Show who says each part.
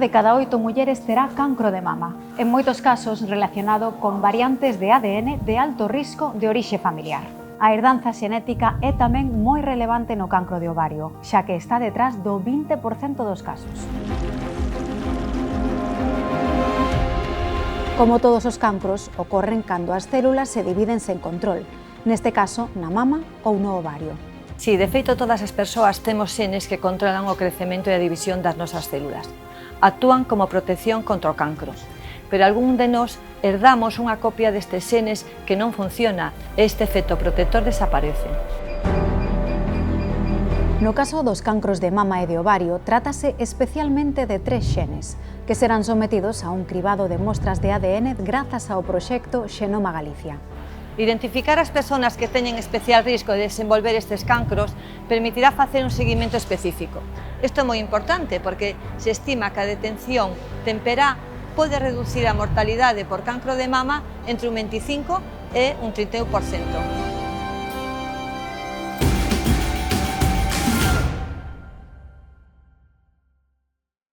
Speaker 1: de cada 8 mulleres terá cancro de mama, en moitos casos relacionado con variantes de ADN de alto risco de orixe familiar. A herdanza xenética é tamén moi relevante no cancro de ovario, xa que está detrás do 20% dos casos. Como todos os cancros, ocorren cando as células se dividen sen control, neste caso na mama ou no ovario.
Speaker 2: Si, de feito, todas as persoas temos xenes que controlan o crecemento e a división das nosas células. Actúan como protección contra o cancro. Pero algún de nós herdamos unha copia destes xenes que non funciona e este efecto protector desaparece.
Speaker 1: No caso dos cancros de mama e de ovario, trátase especialmente de 3 xenes, que serán sometidos a un cribado de mostras de ADN grazas ao proxecto Xenoma Galicia.
Speaker 2: Identificar as persoas que teñen especial risco de desenvolver estes cancros permitirá facer un seguimento específico. Isto é moi importante porque se estima que a detención temperá pode reducir a mortalidade por cancro de mama entre un 25 e un 31%.